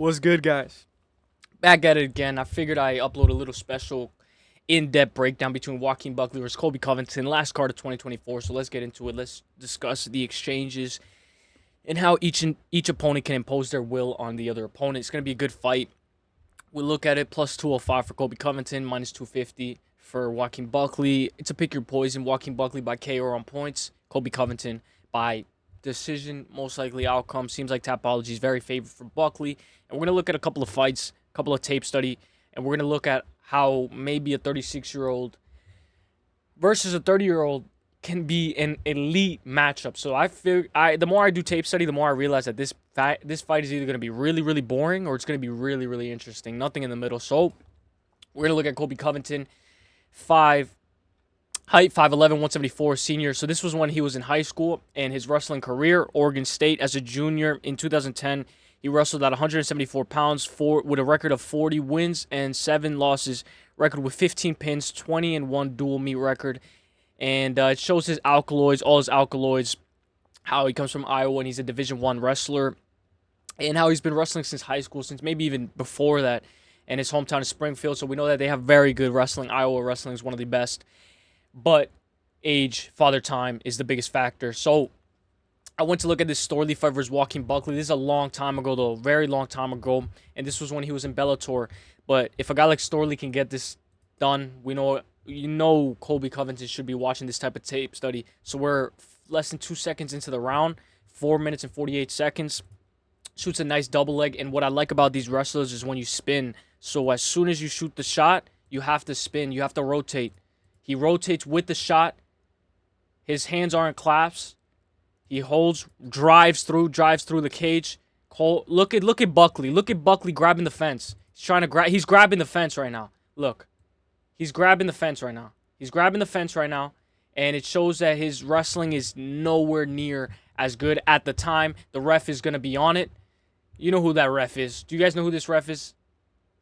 What's good, guys? Back at it again. I figured I upload a little special in-depth breakdown between Joaquin Buckley versus Colby Covington, last card of 2024. So let's get into it. Let's discuss the exchanges and how each opponent can impose their will on the other opponent. It's going to be a good fight. We'll look at it. Plus 205 for Colby Covington, minus 250 for Joaquin Buckley. It's a pick your poison. Joaquin Buckley by KO on points. Colby Covington by decision, most likely outcome. Seems like Tapology is very favored for Buckley. And we're going to look at a couple of fights, a couple of tape study, and we're going to look at how maybe a 36-year-old versus a 30-year-old can be an elite matchup. So the more I do tape study, the more I realize that this fight is either going to be really, really boring or it's going to be really, really interesting. Nothing in the middle. So we're going to look at Colby Covington, height 5'11", 174, senior. So this was when he was in high school and his wrestling career. Oregon State as a junior in 2010. He wrestled at 174 pounds with a record of 40 wins and 7 losses. Record with 15 pins, 20-1 dual meet record. And it shows his alkaloids, all his alkaloids, how he comes from Iowa and he's a Division I wrestler. And how he's been wrestling since high school, since maybe even before that. And his hometown is Springfield, so we know that they have very good wrestling. Iowa wrestling is one of the best. But age, father time is the biggest factor. So I went to look at this Storley fight versus Joaquin Buckley. This is a long time ago, though, very long time ago. And this was when he was in Bellator. But if a guy like Storley can get this done, Colby Covington should be watching this type of tape study. So we're less than 2 seconds into the round, 4 minutes and 48 seconds. Shoots a nice double leg. And what I like about these wrestlers is when you spin. So as soon as you shoot the shot, you have to spin. You have to rotate. He rotates with the shot. His hands aren't clasped. He holds, drives through the cage. Look at Buckley. Look at Buckley grabbing the fence. He's grabbing the fence right now. Look. He's grabbing the fence right now. And it shows that his wrestling is nowhere near as good at the time. The ref is going to be on it. You know who that ref is. Do you guys know who this ref is?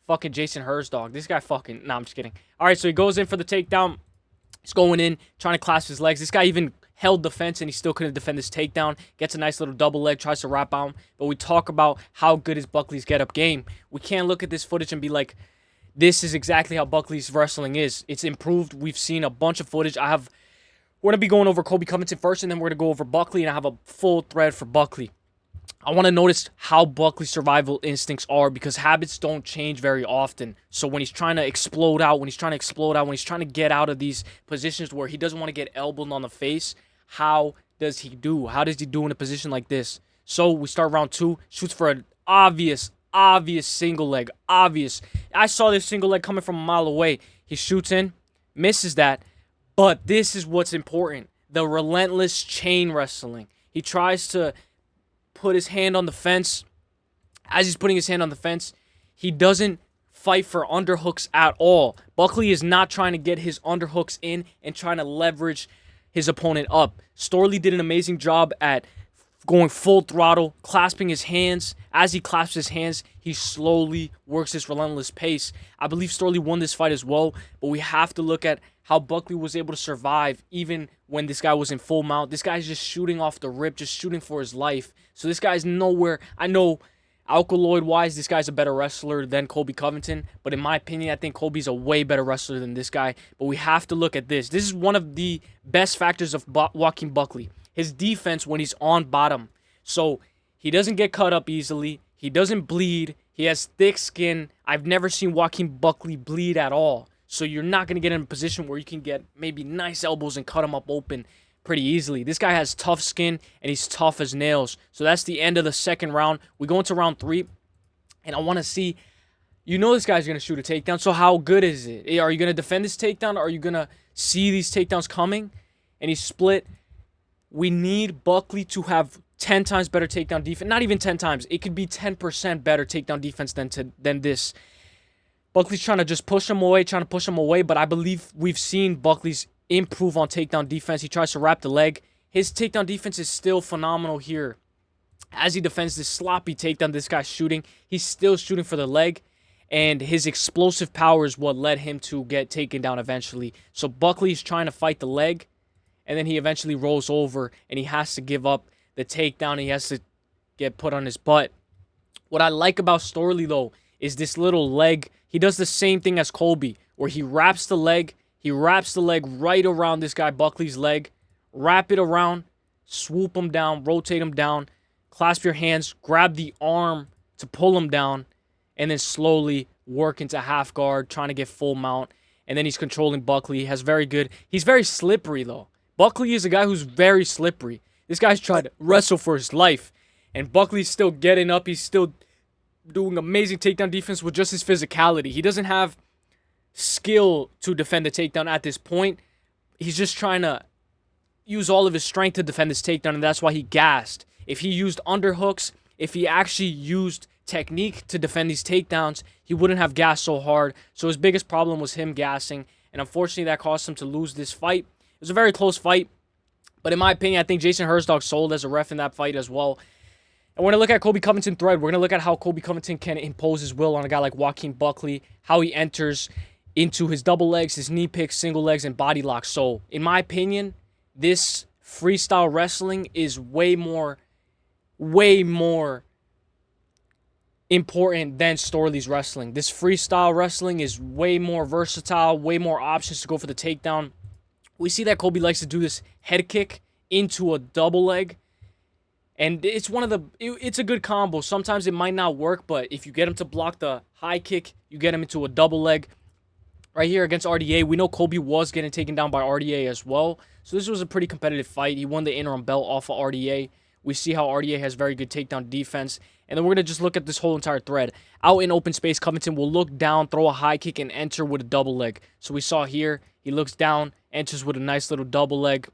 Fucking Jason Herzog. This guy fucking... Nah, I'm just kidding. All right, so he goes in for the takedown. He's going in, trying to clasp his legs. This guy even held the fence, and he still couldn't defend this takedown. Gets a nice little double leg, tries to wrap out him. But we talk about how good is Buckley's get-up game. We can't look at this footage and be like, this is exactly how Buckley's wrestling is. It's improved. We've seen a bunch of footage. We're going to be going over Colby Covington first, and then we're going to go over Buckley, and I have a full thread for Buckley. I want to notice how Buckley's survival instincts are because habits don't change very often. So when he's trying to explode out, when he's trying to get out of these positions where he doesn't want to get elbowed on the face, how does he do? How does he do in a position like this? So we start round 2, shoots for an obvious single leg. Obvious. I saw this single leg coming from a mile away. He shoots in, misses that. But this is what's important. The relentless chain wrestling. He tries to put his hand on the fence. As he's putting his hand on the fence, he doesn't fight for underhooks at all. Buckley is not trying to get his underhooks in and trying to leverage his opponent up. Storley did an amazing job at going full throttle, clasping his hands. As he clasps his hands, he slowly works this relentless pace. I believe Storley won this fight as well, but we have to look at how Buckley was able to survive even when this guy was in full mount. This guy's just shooting off the rip, just shooting for his life. So this guy's nowhere. I know alkaloid-wise, this guy's a better wrestler than Colby Covington, but in my opinion, I think Colby's a way better wrestler than this guy. But we have to look at this. This is one of the best factors of Joaquin Buckley. His defense when he's on bottom. So he doesn't get cut up easily. He doesn't bleed. He has thick skin. I've never seen Joaquin Buckley bleed at all. So you're not going to get in a position where you can get maybe nice elbows and cut him up open pretty easily. This guy has tough skin, and he's tough as nails. So that's the end of the second round. We go into round 3, and I want to see, this guy's going to shoot a takedown, so how good is it? Are you going to defend this takedown? Are you going to see these takedowns coming? And he's split. We need Buckley to have 10 times better takedown defense. Not even 10 times. It could be 10% better takedown defense than this. Buckley's trying to just push him away, but I believe we've seen Buckley's improve on takedown defense. He tries to wrap the leg. His takedown defense is still phenomenal here. As he defends this sloppy takedown this guy's shooting, he's still shooting for the leg, and his explosive power is what led him to get taken down eventually. So Buckley's trying to fight the leg, and then he eventually rolls over, and he has to give up the takedown. He has to get put on his butt. What I like about Storley, though, is this little leg. He does the same thing as Colby, where he wraps the leg. He wraps the leg right around this guy Buckley's leg. Wrap it around, swoop him down, rotate him down, clasp your hands, grab the arm to pull him down, and then slowly work into half guard, trying to get full mount. And then he's controlling Buckley. He's very slippery, though. Buckley is a guy who's very slippery. This guy's trying to wrestle for his life. And Buckley's still getting up. He's still doing amazing takedown defense with just his physicality. He doesn't have skill to defend the takedown at this point. He's just trying to use all of his strength to defend this takedown, and that's why he gassed. If he used underhooks, if he actually used technique to defend these takedowns, he wouldn't have gassed so hard. So his biggest problem was him gassing, and unfortunately that caused him to lose this fight. It was a very close fight, but in my opinion, I think Jason Herzog sold as a ref in that fight as well. And we're going to look at Colby Covington thread. We're going to look at how Colby Covington can impose his will on a guy like Joaquin Buckley, how he enters into his double legs, his knee picks, single legs, and body locks. So, in my opinion, this freestyle wrestling is way more important than Storley's wrestling. This freestyle wrestling is way more versatile, way more options to go for the takedown. We see that Colby likes to do this head kick into a double leg. And it's it's a good combo. Sometimes it might not work, but if you get him to block the high kick, you get him into a double leg. Right here against RDA, we know Colby was getting taken down by RDA as well. So this was a pretty competitive fight. He won the interim belt off of RDA. We see how RDA has very good takedown defense. And then we're going to just look at this whole entire thread. Out in open space, Covington will look down, throw a high kick, and enter with a double leg. So we saw here, he looks down, enters with a nice little double leg.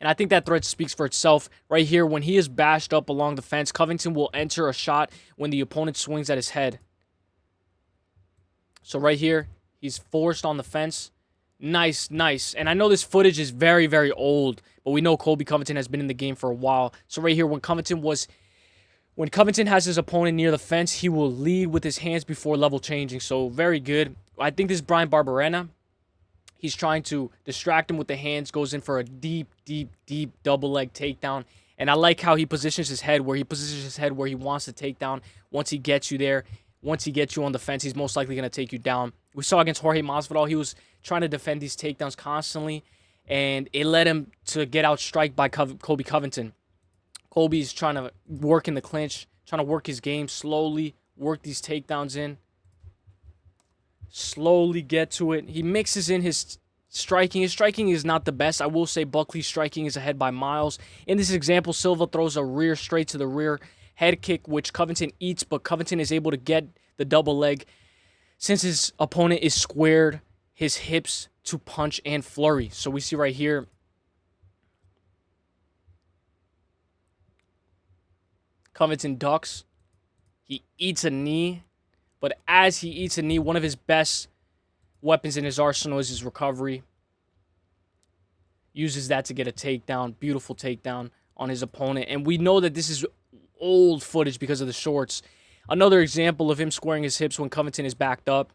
And I think that thread speaks for itself. Right here, when he is bashed up along the fence, Covington will enter a shot when the opponent swings at his head. So right here, he's forced on the fence. Nice, nice. And I know this footage is very, very old, but we know Colby Covington has been in the game for a while. So right here, when Covington has his opponent near the fence, he will lead with his hands before level changing. So very good. I think this is Brian Barberena. He's trying to distract him with the hands, goes in for a deep, deep, deep double leg takedown. And I like how he positions his head where he wants to take down. Once he gets you there, once he gets you on the fence, he's most likely going to take you down. We saw against Jorge Masvidal, he was trying to defend these takedowns constantly, and it led him to get outstriked by Colby Covington. Colby's trying to work in the clinch, trying to work his game, slowly work these takedowns in. Slowly get to it. He mixes in his striking. His striking is not the best. I will say Buckley's striking is ahead by miles. In this example, Silva throws a rear straight to the rear head kick, which Covington eats, but Covington is able to get the double leg since his opponent is squared his hips to punch and flurry. So we see right here, Covington ducks. He eats a knee. But as he eats a knee, one of his best weapons in his arsenal is his recovery. Uses that to get a takedown, beautiful takedown on his opponent. And we know that this is old footage because of the shorts. Another example of him squaring his hips when Covington is backed up.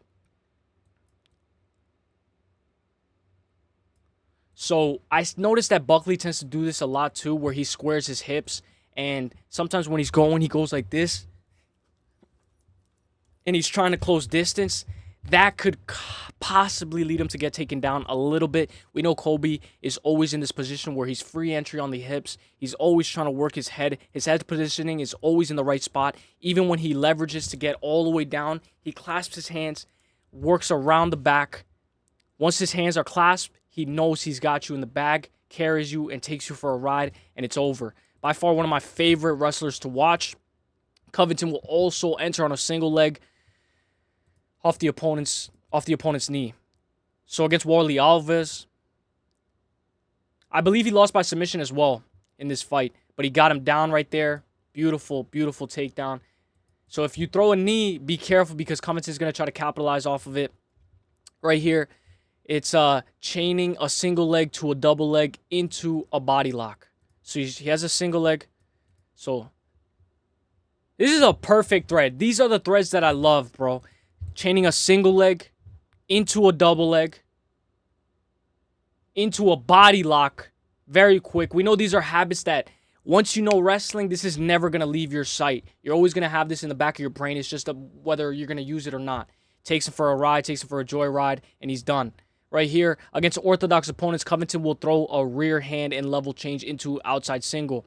So I noticed that Buckley tends to do this a lot too, where he squares his hips. And sometimes when he's going, he goes like this. And he's trying to close distance. That could possibly lead him to get taken down a little bit. We know Colby is always in this position where he's free entry on the hips. He's always trying to work his head. His head positioning is always in the right spot. Even when he leverages to get all the way down, he clasps his hands, works around the back. Once his hands are clasped, he knows he's got you in the bag, carries you, and takes you for a ride, and it's over. By far one of my favorite wrestlers to watch. Covington will also enter on a single leg off the opponent's knee. So against Warlley Alves, I believe he lost by submission as well in this fight, but he got him down right there. Beautiful, beautiful takedown. So if you throw a knee, be careful because Covington's going to try to capitalize off of it. Right here, it's chaining a single leg to a double leg into a body lock. So he has a single leg. So this is a perfect thread. These are the threads that I love, bro. Chaining a single leg into a double leg, into a body lock very quick. We know these are habits that Once you know wrestling, this is never going to leave your sight. You're always going to have this in the back of your brain. It's just whether you're going to use it or not. Takes him for a ride, takes him for a joyride, and he's done. Right here, against orthodox opponents, Covington will throw a rear hand and level change into outside single.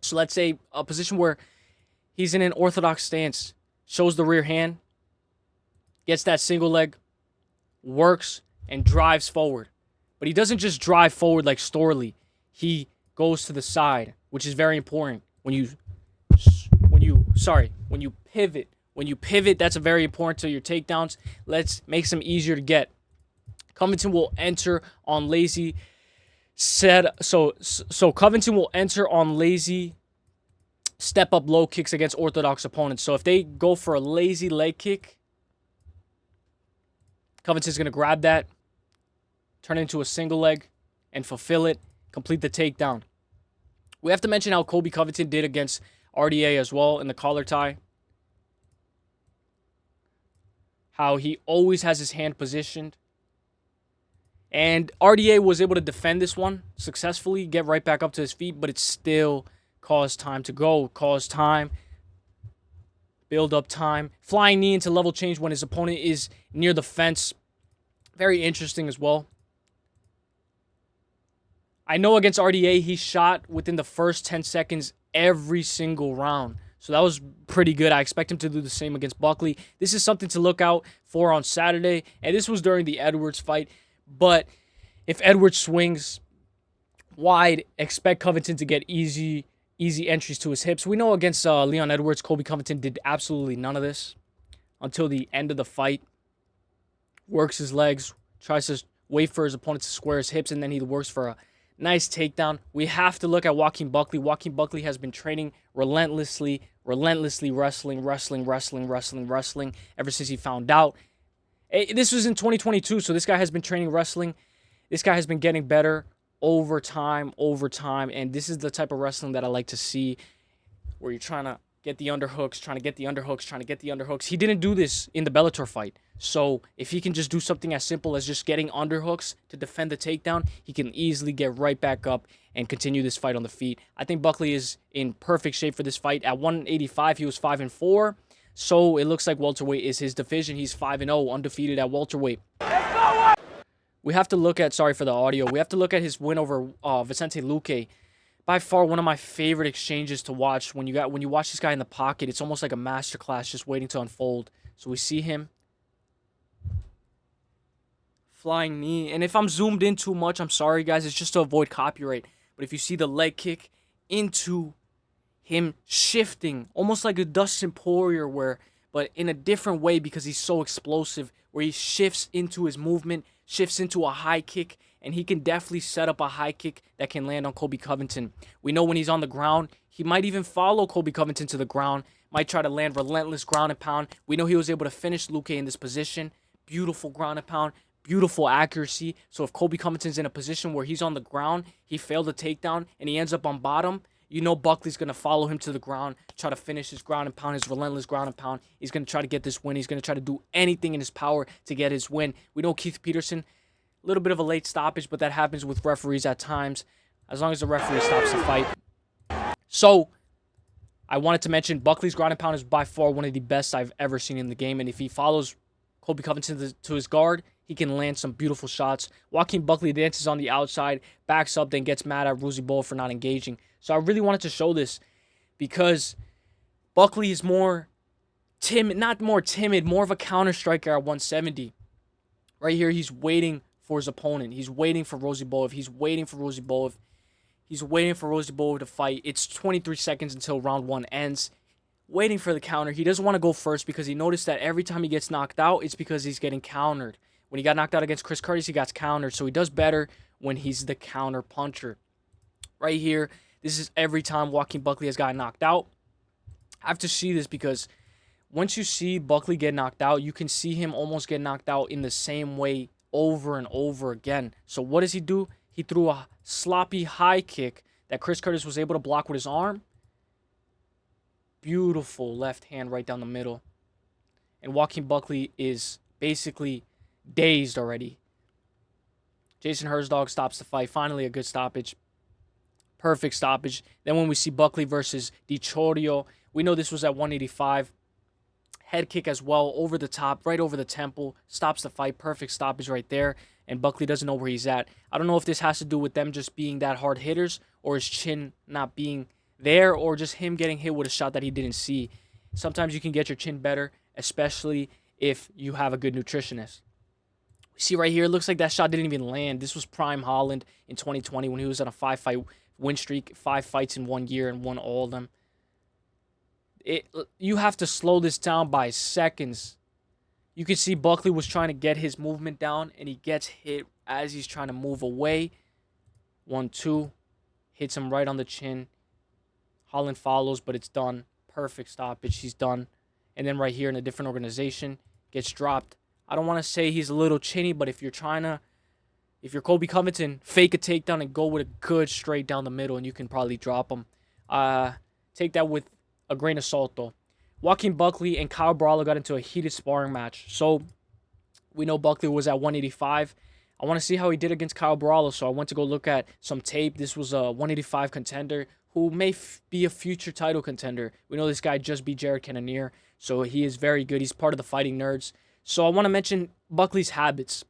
So let's say a position where he's in an orthodox stance, shows the rear hand, gets that single leg, works, and drives forward. But he doesn't just drive forward like Storley. He goes to the side, which is very important. When you pivot. When you pivot, that's very important to your takedowns. Let's make them easier to get. Covington will enter on lazy so Covington will enter on lazy step up low kicks against orthodox opponents. So if they go for a lazy leg kick, Covington's going to grab that, turn it into a single leg, and fulfill it, complete the takedown. We have to mention how Colby Covington did against RDA as well in the collar tie. How he always has his hand positioned. And RDA was able to defend this one successfully, get right back up to his feet, but it still caused time to go. Caused time, build up time. Flying knee into level change when his opponent is near the fence. Very interesting as well. I know against RDA, he shot within the first 10 seconds every single round. So that was pretty good. I expect him to do the same against Buckley. This is something to look out for on Saturday. And this was during the Edwards fight. But if Edwards swings wide, expect Covington to get easy entries to his hips. We know against Leon Edwards, Colby Covington did absolutely none of this until the end of the fight. Works his legs, tries to wait for his opponent to square his hips, and then he works for a nice takedown. We have to look at Joaquin Buckley. Joaquin Buckley has been training relentlessly wrestling ever since he found out. This was in 2022, so this guy has been training wrestling. This guy has been getting better over time, and this is the type of wrestling that I like to see, where you're trying to get the underhooks. He didn't do this in the Bellator fight. So if he can just do something as simple as just getting underhooks to defend the takedown, he can easily get right back up and continue this fight on the feet. I think Buckley is in perfect shape for this fight. At 185, he was 5-4. So it looks like welterweight is his division. He's 5-0, undefeated at welterweight. We have to look at, sorry for the audio, we have to look at his win over Vicente Luque. By far one of my favorite exchanges to watch. When you watch this guy in the pocket, it's almost like a masterclass just waiting to unfold. So we see him. Flying knee. And if I'm zoomed in too much, I'm sorry, guys. It's just to avoid copyright. But if you see the leg kick into him shifting, almost like a Dustin Poirier, but in a different way because he's so explosive, where he shifts into his movement, shifts into a high kick, and he can definitely set up a high kick that can land on Colby Covington. We know when he's on the ground, he might even follow Colby Covington to the ground, might try to land relentless ground and pound. We know he was able to finish Luque in this position. Beautiful ground and pound, beautiful accuracy. So if Colby Covington's in a position where he's on the ground, he failed a takedown, and he ends up on bottom, you know Buckley's going to follow him to the ground, try to finish his ground and pound, his relentless ground and pound. He's going to try to get this win. He's going to try to do anything in his power to get his win. We know Keith Peterson, a little bit of a late stoppage, but that happens with referees at times, as long as the referee stops the fight. So I wanted to mention Buckley's ground and pound is by far one of the best I've ever seen in the game, and if he follows Colby Covington to his guard, he can land some beautiful shots. Joaquin Buckley dances on the outside, backs up, then gets mad at Ruziboev for not engaging. So I really wanted to show this because Buckley is more timid, more of a counter striker at 170. Right here, he's waiting for his opponent. He's waiting for Ruziboev. He's waiting for Ruziboev to fight. It's 23 seconds until round 1 ends. Waiting for the counter. He doesn't want to go first because he noticed that every time he gets knocked out, it's because he's getting countered. When he got knocked out against Chris Curtis, he got countered. So he does better when he's the counter puncher. Right here, this is every time Joaquin Buckley has gotten knocked out. I have to see this because once you see Buckley get knocked out, you can see him almost get knocked out in the same way over and over again. So what does he do? He threw a sloppy high kick that Chris Curtis was able to block with his arm. Beautiful left hand right down the middle. And Joaquin Buckley is basically dazed already. Jason Herzog stops the fight. Finally a good stoppage. Perfect stoppage. Then when we see Buckley versus DiCiorio, we know this was at 185. Head kick as well, over the top, right over the temple, stops the fight. Perfect stoppage right there. And Buckley doesn't know where he's at. I don't know if this has to do with them just being that hard hitters, or his chin not being there, or just him getting hit with a shot that he didn't see. Sometimes you can get your chin better, especially if you have a good nutritionist. We see right here, it looks like that shot didn't even land. This was prime Holland in 2020 when he was on a 5-fight win streak, 5 fights in 1 year and won all of them. You have to slow this down by seconds. You can see Buckley was trying to get his movement down, and he gets hit as he's trying to move away. 1-2. Hits him right on the chin. Holland follows, but it's done. Perfect stoppage. He's done. And then right here in a different organization, gets dropped. I don't want to say he's a little chinny, but if you're Colby Covington, fake a takedown and go with a good straight down the middle, and you can probably drop him. Take that with a grain of salt, though. Joaquin Buckley and Caio Borralho got into a heated sparring match. So we know Buckley was at 185. I want to see how he did against Caio Borralho, so I went to go look at some tape. This was a 185 contender who may be a future title contender. We know this guy just beat Jared Cannonier, so he is very good. He's part of the Fighting Nerds. So I want to mention Buckley's habits.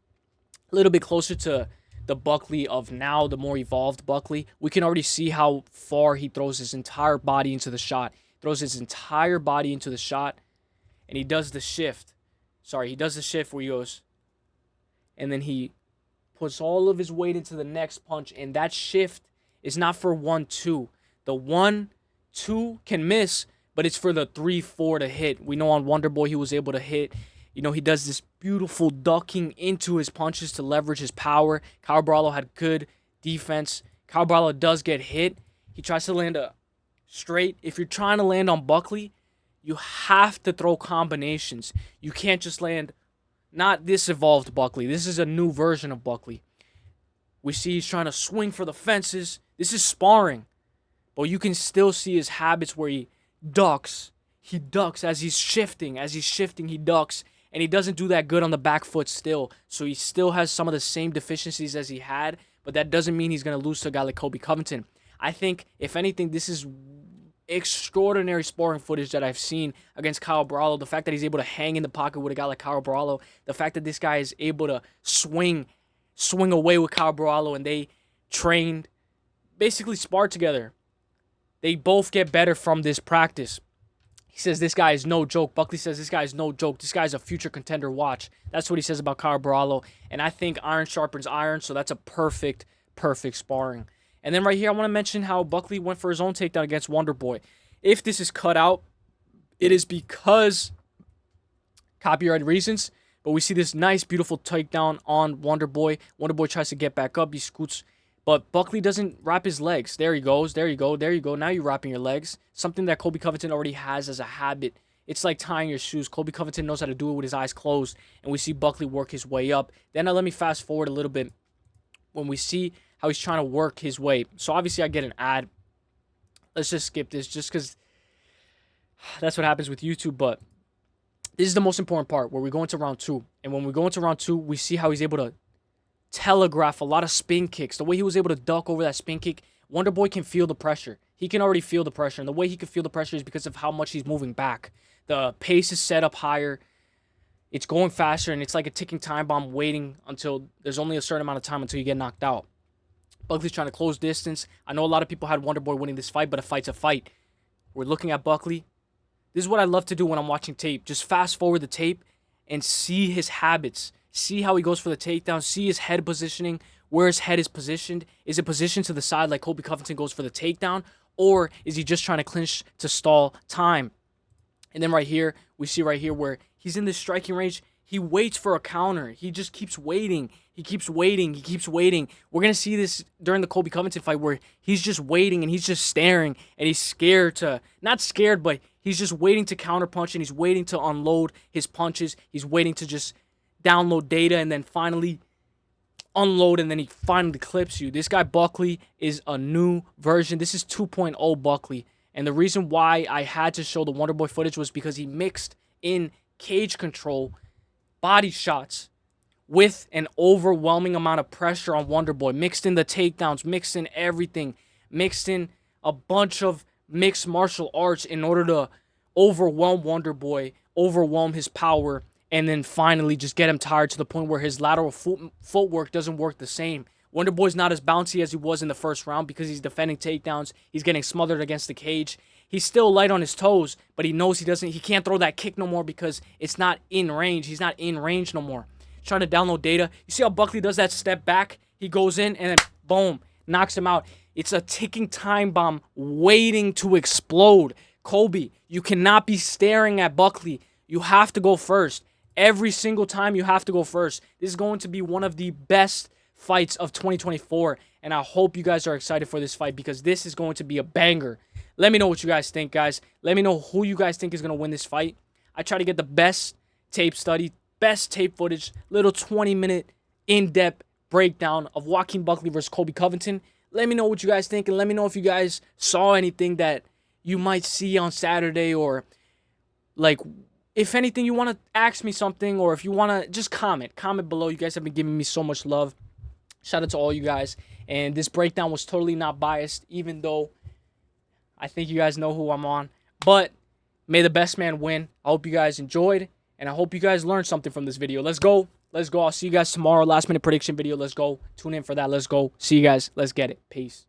A little bit closer to the Buckley of now, the more evolved Buckley. We can already see how far he throws his entire body into the shot. Throws his entire body into the shot, and he does the shift. He does the shift where he goes, and then he puts all of his weight into the next punch, and that shift is not for 1-2. The 1-2 can miss, but it's for the 3-4 to hit. We know on Wonderboy he was able to hit. You know, he does this beautiful ducking into his punches to leverage his power. Caio Borralho had good defense. Caio Borralho does get hit. He tries to land a straight. If you're trying to land on Buckley, you have to throw combinations. You can't just land, not this evolved Buckley. This is a new version of Buckley. We see he's trying to swing for the fences. This is sparring. But you can still see his habits where he ducks. He ducks as he's shifting. As he's shifting, he ducks. And he doesn't do that good on the back foot still. So he still has some of the same deficiencies as he had. But that doesn't mean he's going to lose to a guy like Colby Covington. I think, if anything, this is extraordinary sparring footage that I've seen against Caio Borralho. The fact that he's able to hang in the pocket with a guy like Caio Borralho. The fact that this guy is able to swing away with Caio Borralho, and they trained, basically sparred together. They both get better from this practice. He says this guy is no joke. Buckley says this guy is no joke. This guy's a future contender. Watch. That's what he says about Caio Borralho. And I think iron sharpens iron, so that's a perfect sparring. And then right here, I want to mention how Buckley went for his own takedown against Wonderboy. If this is cut out, it is because copyright reasons. But we see this nice, beautiful takedown on Wonderboy. Wonderboy tries to get back up. He scoots. But Buckley doesn't wrap his legs. There he goes. There you go. There you go. Now you're wrapping your legs. Something that Colby Covington already has as a habit. It's like tying your shoes. Colby Covington knows how to do it with his eyes closed. And we see Buckley work his way up. Then let me fast forward a little bit. When we see how he's trying to work his way. So obviously I get an ad. Let's just skip this just because that's what happens with YouTube. But this is the most important part where we go into round 2. And when we go into round 2, we see how he's able to telegraph a lot of spin kicks. The way he was able to duck over that spin kick, Wonderboy can feel the pressure. He can already feel the pressure. And the way he can feel the pressure is because of how much he's moving back. The pace is set up higher. It's going faster, and it's like a ticking time bomb waiting until there's only a certain amount of time until you get knocked out. Buckley's trying to close distance. I know a lot of people had Wonderboy winning this fight, but a fight's a fight. We're looking at Buckley. This is what I love to do when I'm watching tape. Just fast forward the tape and see his habits. See how he goes for the takedown. See his head positioning, where his head is positioned. Is it positioned to the side like Colby Covington goes for the takedown? Or is he just trying to clinch to stall time? And then right here, we see right here where he's in this striking range. He waits for a counter. He just keeps waiting. He keeps waiting. He keeps waiting. We're going to see this during the Colby Covington fight where he's just waiting and he's just staring and he's scared to, not scared, but he's just waiting to counterpunch and he's waiting to unload his punches. He's waiting to just download data and then finally unload, and then he finally clips you. This guy Buckley is a new version. This is 2.0 Buckley. And the reason why I had to show the Wonderboy footage was because he mixed in cage control, body shots, with an overwhelming amount of pressure on Wonderboy. Mixed in the takedowns, mixed in everything. mixed in a bunch of mixed martial arts in order to overwhelm Wonderboy, overwhelm his power, and then finally just get him tired to the point where his lateral footwork doesn't work the same. Wonderboy's not as bouncy as he was in the first round because he's defending takedowns. He's getting smothered against the cage. He's still light on his toes, but he knows he can't throw that kick no more because it's not in range. He's not in range no more. He's trying to download data. You see how Buckley does that step back? He goes in and then boom, knocks him out. It's a ticking time bomb waiting to explode. Colby, you cannot be staring at Buckley. You have to go first. Every single time you have to go first. This is going to be one of the best fights of 2024, and I hope you guys are excited for this fight because this is going to be a banger. Let me know what you guys think, guys. Let me know who you guys think is going to win this fight. I try to get the best tape study, best tape footage, little 20-minute in-depth breakdown of Joaquin Buckley versus Colby Covington. Let me know what you guys think, and let me know if you guys saw anything that you might see on Saturday, or like, if anything, you want to ask me something, or if you want to just comment below. You guys have been giving me so much love. Shout out to all you guys. And this breakdown was totally not biased, even though I think you guys know who I'm on. But may the best man win. I hope you guys enjoyed, and I hope you guys learned something from this video. Let's go. Let's go. I'll see you guys tomorrow. Last minute prediction video. Let's go. Tune in for that. Let's go. See you guys. Let's get it. Peace.